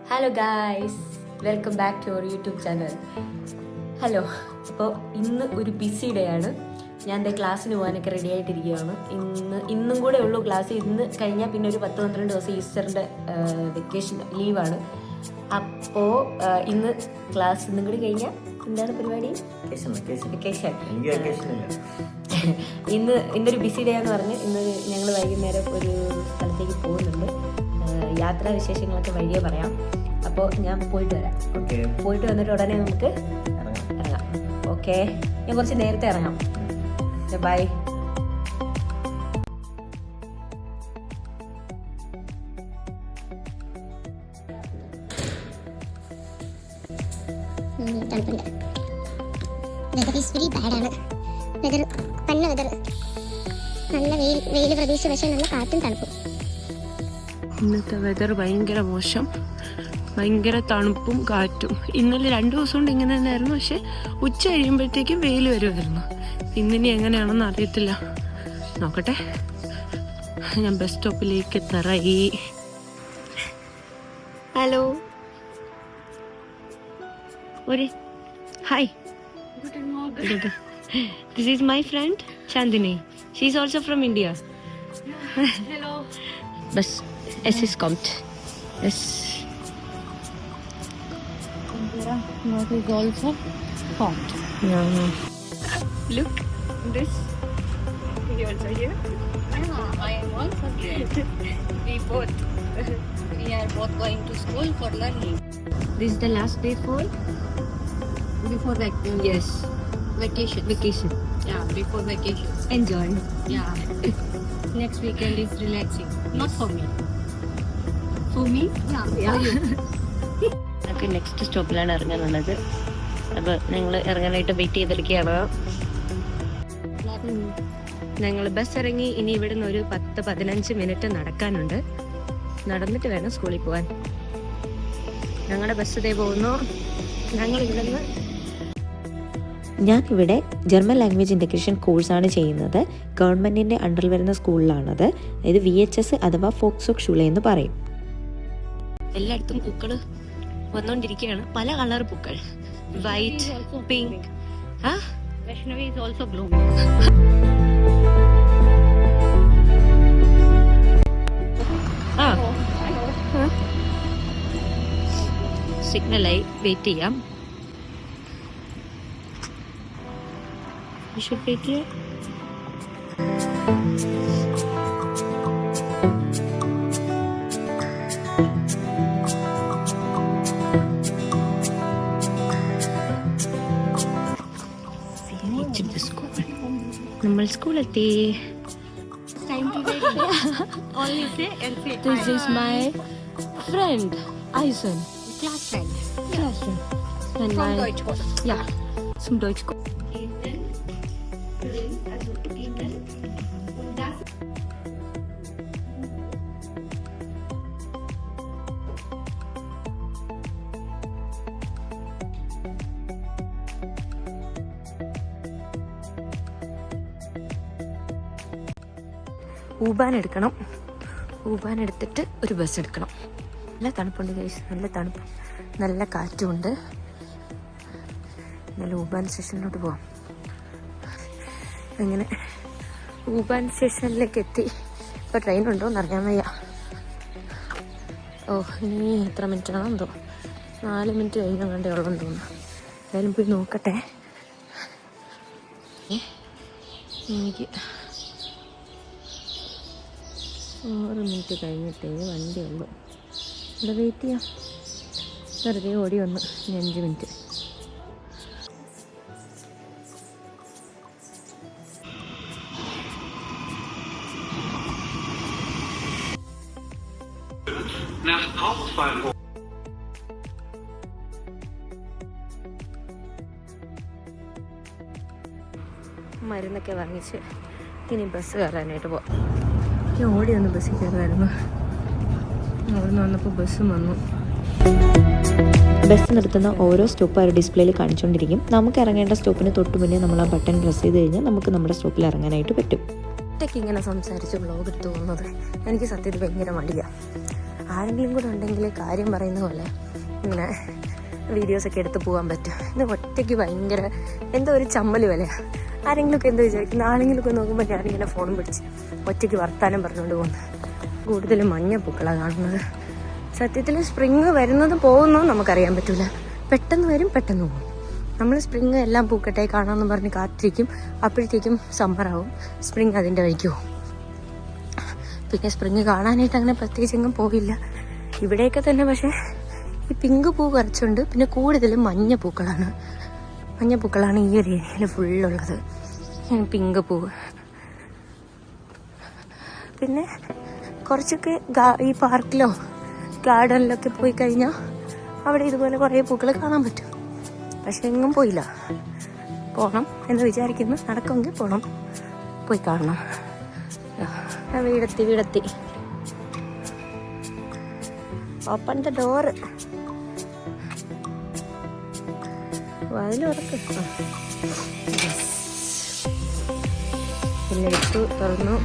Hello guys, welcome back to our YouTube channel. Hello, അപ്പോൾ ഇന്ന് ഒരു ബിസി ഡേ ആണ്. ഞാൻ എൻ്റെ ക്ലാസ്സിന് പോകാനൊക്കെ റെഡി ആയിട്ടിരിക്കുകയാണ്. ഇന്നും കൂടെ ഉള്ളൂ ക്ലാസ്. ഇന്ന് കഴിഞ്ഞാൽ പിന്നെ ഒരു 10-12 ദിവസം ഈസ്റ്ററിൻ്റെ വെക്കേഷൻ ലീവാണ്. അപ്പോൾ ഇന്ന് ക്ലാസ് ഇന്നും കൂടി കഴിഞ്ഞാൽ എന്താണ് പരിപാടി? വെക്കേഷൻ. ഇന്നൊരു ബിസി ഡേ എന്ന് പറഞ്ഞ് ഇന്ന് ഞങ്ങൾ വൈകുന്നേരം ഒരു സ്ഥലത്തേക്ക് പോകുന്നുണ്ട്. യാത്രാ വിശേഷങ്ങളൊക്കെ വഴിയേ പറയാം. അപ്പോൾ ഞാൻ പോയിട്ട് വരാം. പോയിട്ട് വന്നിട്ട് ഉടനെ നമുക്ക് ഇറങ്ങാം. ഓക്കെ, ഞാൻ കുറച്ച് നേരത്തെ ഇറങ്ങാം. ബൈ. വെതർ ഈസ് വെരി ബാഡാണ്. വെതർ പന്ന വെതർ, നല്ല വെയിൽ പ്രതീക്ഷിച്ച, പക്ഷേ നല്ല കാറ്റും തണുപ്പും. ഇന്നത്തെ വെതർ ഭയങ്കര മോശം, ഭയങ്കര തണുപ്പും കാറ്റും. ഇന്നലെ 2 ദിവസം കൊണ്ട് ഇങ്ങനെ തന്നെയായിരുന്നു, പക്ഷെ ഉച്ച കഴിയുമ്പോഴത്തേക്കും വെയിൽ വരുമായിരുന്നു. ഇന്നിനി എങ്ങനെയാണെന്ന് അറിയത്തില്ല, നോക്കട്ടെ. ഞാൻ ബസ് സ്റ്റോപ്പിലേക്ക് എത്താറായി. ഹലോ, ഒരു hi. This is my friend Chandini. She is also from India. Hello. Bus, es ist kommt. Es. Not is also hot. Yeah. Look, this. You also here? I am also here. We both. We are both going to school for learning. This is the last day for. Before Yes. vacation. Vacation. Yeah, before vacation. Enjoy. Yeah. Next weekend is relaxing. Not for me. For me? Yeah. For you. നമുക്ക് next സ്റ്റോപ്പിലാണ് ഇറങ്ങാനുള്ളത്. അപ്പോൾ ഞങ്ങൾ ഇറങ്ങാനായിട്ട് wait ചെയ്തിരിക്കുകയാണ്. ഞങ്ങൾ bus ഇറങ്ങി. ഇനി ഇവിടുന്ന് ഒരു 10-15 minute നടക്കാനുണ്ട്. നടന്നിട്ട് വേണം സ്കൂളിൽ പോകാൻ. ഞങ്ങളുടെ ബസ് ഇതേ പോകുന്നു. ഞങ്ങൾ ഇവിടുന്ന് ഞാനിവിടെ ജർമ്മൻ ലാംഗ്വേജ് ഇൻ്റഗ്രേഷൻ കോഴ്സാണ് ചെയ്യുന്നത്. ഗവൺമെൻറ്റിൻ്റെ അണ്ടറിൽ വരുന്ന സ്കൂളിലാണത്. ഇത് VHS അഥവാ ഫോക്സോക് ഷൂള എന്ന് പറയും. എല്ലായിടത്തും പൂക്കൾ വന്നുകൊണ്ടിരിക്കുകയാണ്. പല കളർ പൂക്കൾ, white, pink. Vaishnavi is also blooming. സിഗ്നലായി വെയിറ്റ് ചെയ്യാം. You should wait here. നമ്മൾ സ്കൂളെത്തി. Time to wait. Only say and say. This is my friend Eisen. Class friend. Classroom. And From my Deutsch School. yeah, some Deutsch School. ഊബാൻ എടുക്കണം. ഊബാൻ എടുത്തിട്ട് ഒരു bus എടുക്കണം. നല്ല തണുപ്പുണ്ട് guys, നല്ല തണുപ്പ്, നല്ല കാറ്റുമുണ്ട്. നല്ല ഊബാൻ സ്റ്റേഷനിലോട്ട് പോവാം. അങ്ങനെ ഊബാൻ സ്റ്റേഷനിലേക്ക് എത്തി. ഇപ്പോൾ ട്രെയിൻ ഉണ്ടോ എന്ന് അറിയാൻ വയ്യ. ഇനി എത്ര മിനിറ്റാണോ എന്തോ, 4 മിനിറ്റ് കഴിഞ്ഞാൽ ഉള്ളതെന്ന് തോന്നുന്നു. എന്തായാലും പോയി നോക്കട്ടെ. എനിക്ക് 6 മിനിറ്റ് കഴിഞ്ഞിട്ടേ വണ്ടിയുള്ളൂ. ഇവിടെ വെയിറ്റ് ചെയ്യാം. വെറുതെ ഓടി വന്നു. 5 മിനിറ്റ്. മരുന്നൊക്കെ വാങ്ങിച്ച് ഇനി ബസ് കയറാനായിട്ട് പോവാം. ഞാൻ ഓടി വന്ന് ബസ്സിൽ കയറുമായിരുന്നു. അവിടെ നിന്ന് വന്നപ്പോൾ ബസ്സും വന്നു. ബസ് നിർത്തുന്ന ഓരോ സ്റ്റോപ്പ് ആ ഡിസ്പ്ലേയിൽ കാണിച്ചുകൊണ്ടിരിക്കും. നമുക്ക് ഇറങ്ങേണ്ട സ്റ്റോപ്പിന് തൊട്ട് മുന്നേ നമ്മൾ ആ ബട്ടൺ പ്രസ് ചെയ്ത് കഴിഞ്ഞാൽ നമുക്ക് നമ്മുടെ സ്റ്റോപ്പിൽ ഇറങ്ങാനായിട്ട് പറ്റും. ഒറ്റയ്ക്ക് ഇങ്ങനെ സംസാരിച്ച് വ്ളോഗ് എടുത്ത് പോകുന്നത് എനിക്ക് സത്യത്തിൽ ഭയങ്കര മടിയാണ്. ആരെങ്കിലും കൂടെ ഉണ്ടെങ്കിൽ കാര്യം പറയുന്ന പോലെ ഇങ്ങനെ വീഡിയോസൊക്കെ എടുത്ത് പോകാൻ പറ്റും. ഇത് ഒറ്റയ്ക്ക് ഭയങ്കര എന്തോ ഒരു ചമ്മൽ വിലയാണ്. ആരെങ്കിലുമൊക്കെ എന്തോ വിചാരിക്കുന്നു, ആരെങ്കിലുമൊക്കെ നോക്കുമ്പോൾ ഞാനിങ്ങനെ ഫോണും പിടിച്ച് ഒറ്റയ്ക്ക് വർത്താനം പറഞ്ഞുകൊണ്ട് പോകുന്നത്. കൂടുതലും മഞ്ഞപ്പൂക്കളാണ് കാണുന്നത്. സത്യത്തിൽ സ്പ്രിങ് വരുന്നതും പോകുന്നതും നമുക്കറിയാൻ പറ്റില്ല. പെട്ടെന്ന് വരും, പെട്ടെന്ന് പോകും. നമ്മൾ സ്പ്രിങ് എല്ലാം പൂക്കട്ടെ കാണാമെന്ന് പറഞ്ഞ് കാത്തിരിക്കും. അപ്പോഴത്തേക്കും സമ്മറാവും, സ്പ്രിങ് അതിൻ്റെ വഴിക്ക് പോകും. പിന്നെ സ്പ്രിങ് കാണാനായിട്ട് അങ്ങനെ പ്രത്യേകിച്ച് എങ്ങും പോയില്ല. ഇവിടെയൊക്കെ തന്നെ പക്ഷേ ഈ പിങ്ക് പൂ കുറച്ചുണ്ട്. പിന്നെ കൂടുതലും മഞ്ഞപ്പൂക്കളാണ് ഈ ഒരു ഏരിയയിൽ ഫുള്ളുള്ളത്. പിങ്ക് പൂവ്. പിന്നെ കുറച്ചൊക്കെ ഈ പാർക്കിലോ ഗാർഡനിലൊക്കെ പോയി കഴിഞ്ഞാൽ അവിടെ ഇതുപോലെ കുറേ പൂക്കൾ കാണാൻ പറ്റും. പക്ഷെ എങ്ങും പോയില്ല. പോകണം എന്ന് വിചാരിക്കുന്നു. നടക്കുമെങ്കിൽ പോകണം, പോയി കാണണം. വീടെത്തി. Open the door. അതിൽ ഉറക്കം പിന്നെ ഇട്ടു. തുറന്നു.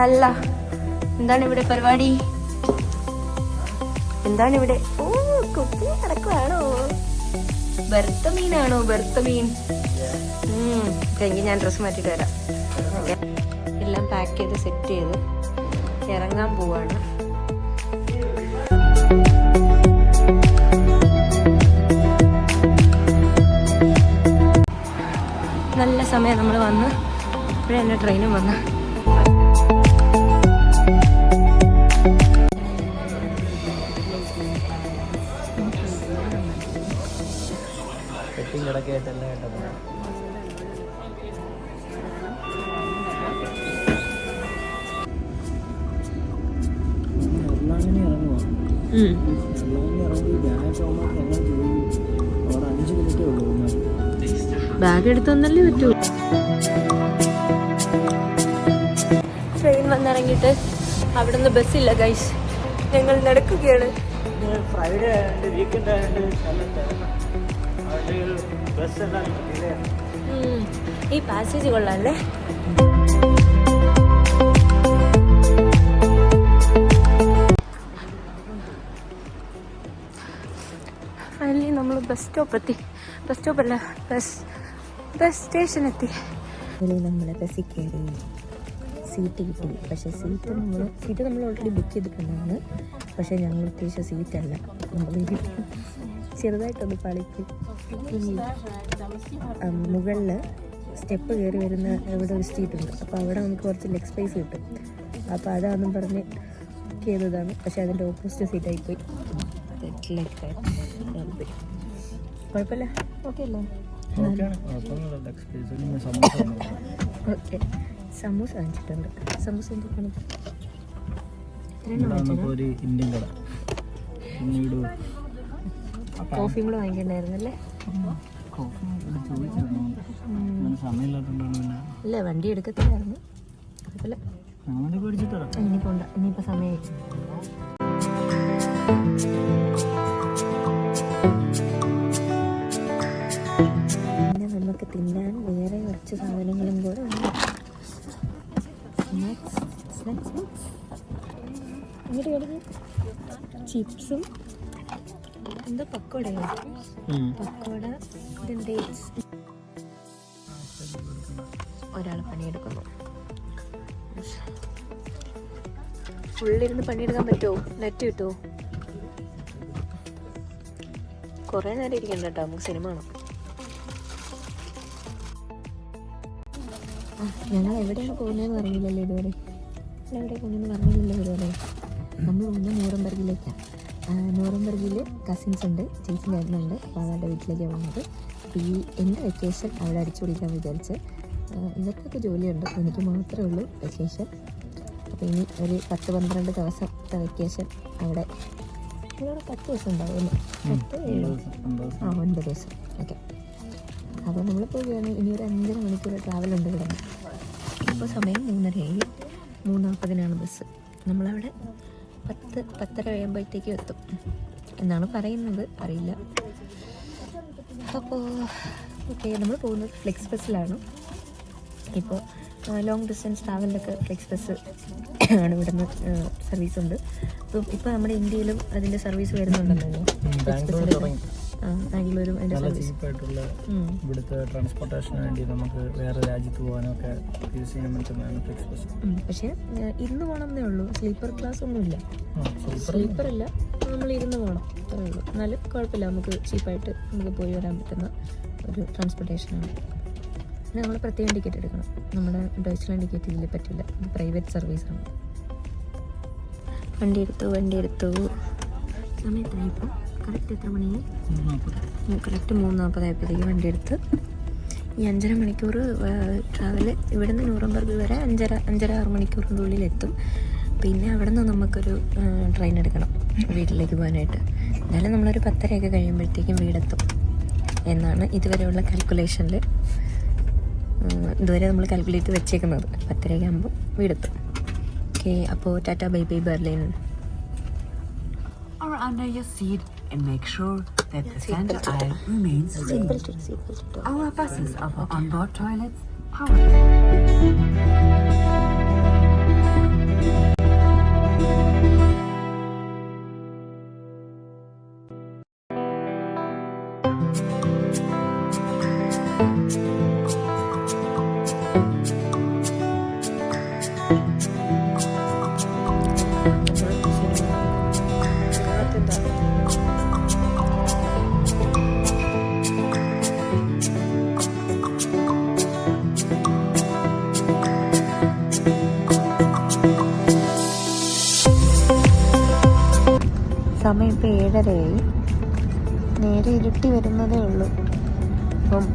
അല്ല, എന്താണ് ഇവിടെ പരിപാടി? എന്താണ് ഇവിടെ? ഓ, കുപ്പി നടക്കുവാണോ? ബർത്ത മീനാണോ? ബർത്ത മീൻ. എങ്കിൽ ഞാൻ ഡ്രസ്സ് മാറ്റിയിട്ട് വരാം. എല്ലാം പാക്ക് ചെയ്ത് സെറ്റ് ചെയ്ത് ഇറങ്ങാൻ പോവാണ്. നല്ല സമയം നമ്മൾ വന്ന്. ഇപ്പോഴേ തന്നെ ട്രെയിനും വന്ന്. ബാഗ് എടുത്തൊന്നല്ലേ പറ്റൂ. ട്രെയിൻ വന്നിറങ്ങിയിട്ട് അവിടെ നിന്ന് ബസ്സില്ല ഗൈസ്. ഞങ്ങൾ നടക്കുകയാണ്. ഫ്രൈഡേ ആയതുകൊണ്ട് വീക്കെൻഡ് ആയതുകൊണ്ട് ബസ് ഈ പാസേജ് കൊള്ളാല്ലേ. അതിൽ നമ്മൾ ബസ് സ്റ്റോപ്പല്ല ബസ് സ്റ്റേഷൻ എത്തി. നമ്മൾ ബസ്സിൽ കയറി സീറ്റ് കിട്ടി. പക്ഷേ സീറ്റ് നമ്മൾ ഓൾറെഡി ബുക്ക് ചെയ്തിട്ടുണ്ടായിരുന്നു. പക്ഷേ ഞങ്ങൾ ഉദ്ദേശിച്ച സീറ്റല്ല. നമ്മൾ ചെറുതായിട്ടൊന്ന് പളിക്ക് മുകളിൽ സ്റ്റെപ്പ് കയറി വരുന്ന ഇവിടെ ഒരു സീറ്റ് ഉണ്ട്. അപ്പോൾ അവിടെ നമുക്ക് കുറച്ച് ലെഗ് സ്പേസ് കിട്ടും. അപ്പോൾ അതാണെന്നും പറഞ്ഞ് ബുക്ക് ചെയ്തതാണ്. പക്ഷേ അതിൻ്റെ ഓപ്പോസിറ്റ് സീറ്റായിപ്പോയി. കുഴപ്പമില്ല, ഓക്കെ അല്ലേ? ഓക്കെ. സമൂസ വാങ്ങിച്ചിട്ടുണ്ട്. സമൂസ എന്തൊക്കെയാണ്? ഇന്ത്യൻ കട. കോഫിയും കൂടെ വാങ്ങിക്കണ്ടായിരുന്നല്ലേ? ഇല്ല, വണ്ടി എടുക്കത്തില്ലായിരുന്നു. കുഴപ്പമില്ല, ഇനി പോണ്ട. ഇനിയിപ്പോൾ സമയമായി. പിന്നെ നമുക്ക് തിന്നാൻ വേറെ കുറച്ച് സാധനങ്ങളും കൂടെ ഉണ്ട്. ചിപ്സും എന്താ പക്കോടയോ? പക്കോട. ഒരാൾ പണിയെടുക്കുന്നു. ഫുള്ളിരുന്ന് പണിയെടുക്കാൻ പറ്റുമോ? നെറ്റ് കിട്ടുമോ? കുറേ നേരം ഇരിക്കണ്ട കേട്ടോ, നമുക്ക് സിനിമ കാണാം. ഞങ്ങൾ എവിടെയാണ് പോകുന്നതെന്ന് പറഞ്ഞില്ലല്ലോ ഇതുവരെ. എവിടെ പോകുന്നതെന്ന് പറഞ്ഞില്ലല്ലോ ഇതുവരെ. നമ്മൾ പോകുന്നത് നൂറംബർഗിലേക്കാണ്. നൂറംബർഗിൽ കസിൻസ് ഉണ്ട്, ചേച്ചി ചേട്ടനുണ്ട്. അപ്പോൾ അവരുടെ വീട്ടിലേക്കാണ് പോകുന്നത്. അപ്പോൾ എൻ്റെ വെക്കേഷൻ അവിടെ അടിച്ചു പൊളിക്കാൻ വിചാരിച്ച്. ഇവർക്കൊക്കെ ജോലിയുണ്ട്, എനിക്ക് മാത്രമേ ഉള്ളൂ വെക്കേഷൻ. അപ്പോൾ ഇനി ഒരു 10-12 ദിവസത്തെ വെക്കേഷൻ അവിടെ. ഇവിടെ 10 ദിവസം ഉണ്ടാവും. 9 ദിവസം. ഓക്കെ. അപ്പോൾ നമ്മൾ പോവുകയാണ്. ഇനി ഒരു 5.5 മണിക്കൂർ ട്രാവലുണ്ട് ഇവിടെ. ഇപ്പോൾ സമയം 3:30 3:40 ബസ്. നമ്മളവിടെ 10-10:30 കഴിയുമ്പോഴത്തേക്കും എത്തും എന്നാണ് പറയുന്നത്, അറിയില്ല. അപ്പോൾ ഓക്കെ, നമ്മൾ പോകുന്നത് ഫ്ലെക്സ് ബസ്സിലാണ്. ഇപ്പോൾ ലോങ് ഡിസ്റ്റൻസ് ട്രാവലിലൊക്കെ ഫ്ലെക്സ് ബസ് ആണ് ഇവിടുന്ന് സർവീസ് ഉണ്ട്. അപ്പം ഇപ്പോൾ നമ്മുടെ ഇന്ത്യയിലും അതിൻ്റെ സർവീസ് വരുന്നുണ്ടല്ലോ ഫ്ലെക്സ് ബസ്സിലൊക്കെ. ബാംഗ്ലൂരും അതിൻ്റെ സർവീസ് ചീപ്പായിട്ടുള്ള ഇവിടുത്തെ ട്രാൻസ്പോർട്ടേഷന് വേണ്ടി നമുക്ക് വേറെ രാജ്യത്ത് പോകാനൊക്കെ യൂസ് ചെയ്യാൻ പറ്റുന്നതാണ് ഫ്ലെക്സ് ബസ്. പക്ഷേ ഇരുന്ന് പോകണമെന്നേ ഉള്ളൂ, സ്ലീപ്പർ ക്ലാസ് ഒന്നുമില്ല. സ്ലീപ്പർ അല്ല, നമ്മൾ ഇരുന്ന് പോകണം അത്രേ ഉള്ളൂ. എന്നാലും കുഴപ്പമില്ല, നമുക്ക് ചീപ്പായിട്ട് നമുക്ക് പോയി വരാൻ പറ്റുന്ന ഒരു ട്രാൻസ്പോർട്ടേഷനാണ്. പിന്നെ നമ്മൾ പ്രത്യേകം ടിക്കറ്റ് എടുക്കണം. നമ്മുടെ ഡോയ്ച്ച്ലാൻഡ് ടിക്കറ്റ് ഇതിൽ പറ്റില്ല, ഇത് പ്രൈവറ്റ് സർവീസാണ്. വണ്ടി എടുത്തു സമയത്തായപ്പോൾ കറക്റ്റ് എത്ര മണിയായി? കറക്റ്റ് 3:40 വണ്ടി എടുത്ത് ഈ 5.5 മണിക്കൂർ ട്രാവൽ ഇവിടുന്ന് ന്യൂറംബർഗ് വരെ 5.5-6 മണിക്കൂറിൻ്റെ ഉള്ളിലെത്തും. പിന്നെ അവിടെ നിന്ന് നമുക്കൊരു ട്രെയിൻ എടുക്കണം വീട്ടിലേക്ക് പോകാനായിട്ട്. എന്നാലും നമ്മളൊരു 10:30 കഴിയുമ്പോഴത്തേക്കും വീടെത്തും എന്നാണ് ഇതുവരെയുള്ള കാൽക്കുലേഷനിൽ. ഇതുവരെ നമ്മൾ കാൽക്കുലേറ്റ് വെച്ചേക്കുന്നത് 10:30 ആകുമ്പോൾ വീടെത്തും. ഓക്കെ, അപ്പോൾ Tata bye bye Berlin. Or under your seat and make sure that the center aisle remains clean. Our buses offer onboard toilets, power. സമയം ഇപ്പോൾ 7:30 നേരെ ഇരുട്ടി വരുന്നതേ ഉള്ളൂ. അപ്പം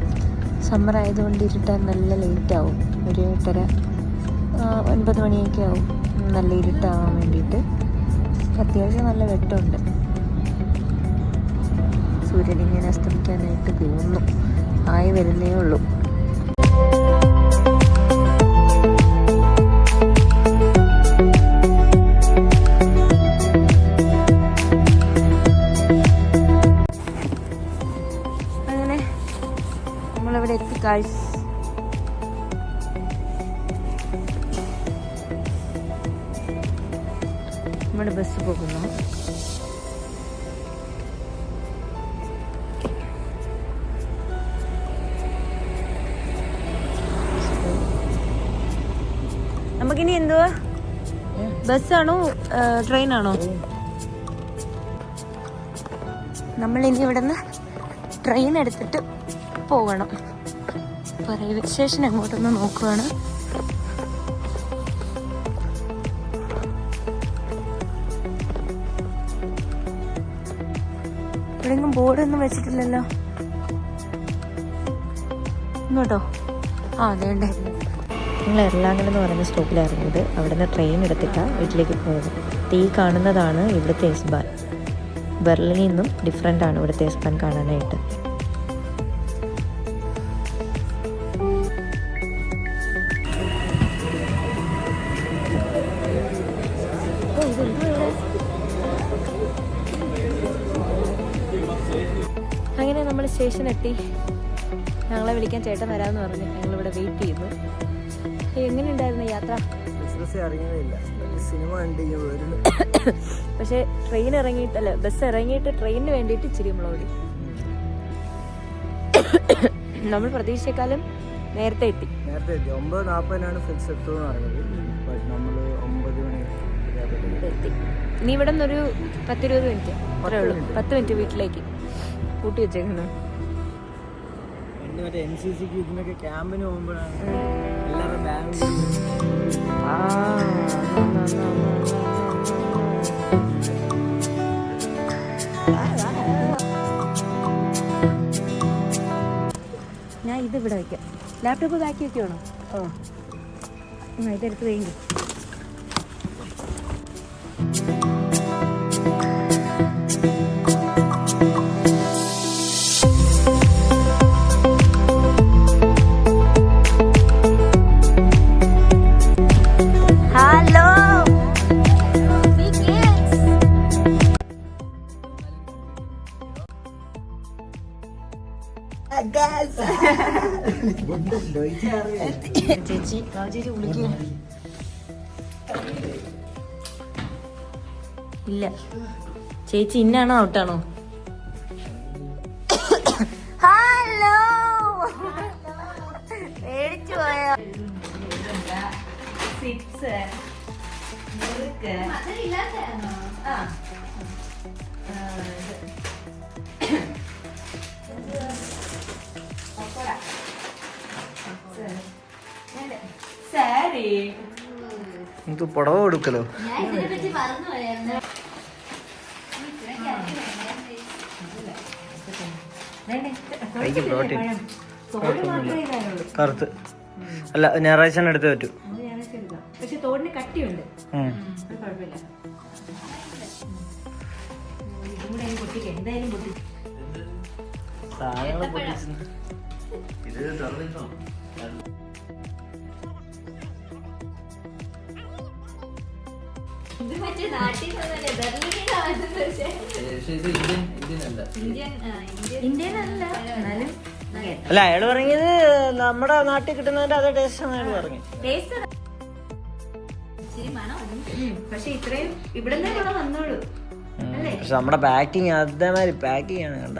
സമ്മർ ആയതുകൊണ്ട് ഇരുട്ടാൻ നല്ല ലേറ്റാവും. ഒരു 8:30-9 മണിയൊക്കെ ആവും നല്ല ഇരുട്ടാവാൻ വേണ്ടിയിട്ട്. അത്യാവശ്യം നല്ല വെട്ടമുണ്ട്. സൂര്യൻ ഇങ്ങനെ അസ്തമിക്കാനായിട്ട് തോന്നുന്നു, ആയി വരുന്നേ ഉള്ളൂ. നമ്മളിവിടെ എത്തി ഗൈസ്. നമ്മുടെ ബസ് പോകുന്നു. നമുക്കിനി എന്തുവാ, ബസ്സാണോ ട്രെയിനാണോ? നമ്മളിനി ഇവിടെ നിന്ന് ട്രെയിൻ എടുത്തിട്ട് പോകണം. റെയിൽവേ സ്റ്റേഷൻ എങ്ങോട്ടൊന്ന് നോക്കുവാണ്. ഇവിടെയെങ്കിലും ബോർഡൊന്നും വെച്ചിട്ടില്ലല്ലോ. ഇങ്ങോട്ടോ? അതേണ്ടേ. ഞങ്ങൾ എറണാകുളം എന്ന് പറയുന്ന സ്റ്റോപ്പിലാണ് ഇറങ്ങിയത്. അവിടെ നിന്ന് ട്രെയിൻ എടുത്തിട്ടാണ് വീട്ടിലേക്ക് പോയത്. ഈ കാണുന്നതാണ് ഇവിടുത്തെ എസ്ബാൻ. ബെർലിനിൽ നിന്നും ഡിഫറെൻ്റ് ആണ് ഇവിടുത്തെ എസ്ബാൻ കാണാനായിട്ട്. അങ്ങനെ നമ്മൾ സ്റ്റേഷൻ എത്തി. ഞങ്ങളെ വിളിക്കാൻ ചേട്ടൻ വരാമെന്ന് പറഞ്ഞ് ഞങ്ങളിവിടെ വെയിറ്റ് ചെയ്യുന്നു. എങ്ങനെയുണ്ടായിരുന്നു യാത്ര? പക്ഷേ ട്രെയിൻ ഇറങ്ങിയിട്ടല്ല, ബസ് ഇറങ്ങിയിട്ട് ട്രെയിനിന് വേണ്ടിയിട്ട് ഇച്ചിരി നമ്മളോടി. നമ്മൾ പ്രതീക്ഷിച്ചേക്കാളും നേരത്തെ എത്തി. 9:40 ഫ്ലെക്സ് എത്തുമെന്ന് പറഞ്ഞത്. നമ്മൾ 9 മണി എത്തി. ഇനി ഇവിടെ നിന്നൊരു 10-20 മിനിറ്റ് അത്രേ ഉള്ളൂ. 10 മിനിറ്റ് വീട്ടിലേക്ക് കൂട്ടി വെച്ചേക്കുന്നു. മറ്റേ NCCക്ക് ഇതിനൊക്കെ ക്യാമ്പിന് പോകുമ്പോഴാണ് എല്ലാവരും ബാഗ്. ഞാൻ ഇത് ഇവിടെ വയ്ക്കാം. ലാപ്ടോപ്പ് ബാക്കി വെക്കുവാണോ? ഇതെടുത്ത് വയ്ക്കും. ചേച്ചി ചേച്ചി വിളിക്കുക ഇല്ല. ചേച്ചി ഇന്നാണോ ഔട്ടാണോ? ഹലോ പേടിച്ചു പോയോ? സിക്സ് സാരി നമുക്ക് പുടവ കൊടുക്കലോ? കൈക്ക് പ്രോട്ടീൻ കറുത്ത് അല്ല ഞായറാഴ്ച എടുത്ത് പറ്റൂ. പക്ഷെ തോടിന് കട്ടിയുണ്ട്. കുഴപ്പമില്ല. ഇതും കൂടെ പൊട്ടിക്കും, എന്തായാലും പൊട്ടിക്കും. ഇന്ത്യൻ അല്ല എന്നാലും അല്ല അയാള് പറഞ്ഞത് നമ്മുടെ നാട്ടിൽ കിട്ടുന്നതിന്റെ അതേ ടേസ്റ്റ് ആണ് അയാൾ പറഞ്ഞു. പക്ഷെ ഇത്രയും ഇവിടെ നിന്ന് കൂടെ വന്നോളൂ. പക്ഷെ നമ്മുടെ പാക്കിങ് അതേമാതിരി പാക്കിങ് ആണ് കണ്ട.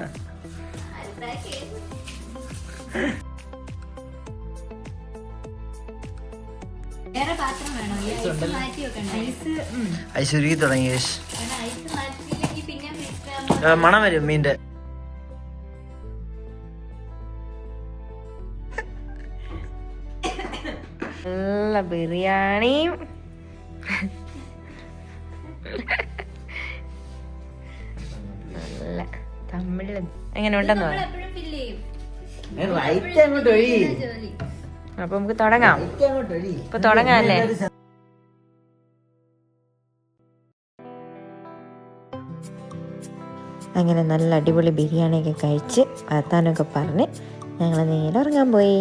വേറെ പാത്രം വേണോ? മാറ്റി വെക്കണ്ട. ഐശ്വര്യ തുടങ്ങി ഐസ് മാറ്റിയില്ലെങ്കിൽ പിന്നെ ഫ്രിഡ്ജിൽ മണം വരും മീൻ്റെ. നല്ല ബിരിയാണിയും നല്ല തമിഴ് എങ്ങനെ ഉണ്ടെന്ന് പറയാം. എപ്പോഴും ഫില്ല് ചെയ്യും. അങ്ങോട്ട് ഒഴി, ജോലി അപ്പൊ നമുക്ക് തുടങ്ങാം. ഇപ്പൊ തുടങ്ങാല്ലേ? അങ്ങനെ നല്ല അടിപൊളി ബിരിയാണിയൊക്കെ കഴിച്ച് വർത്താനമൊക്കെ പറഞ്ഞ് ഞങ്ങൾ നേരെ ഉറങ്ങാൻ പോയി.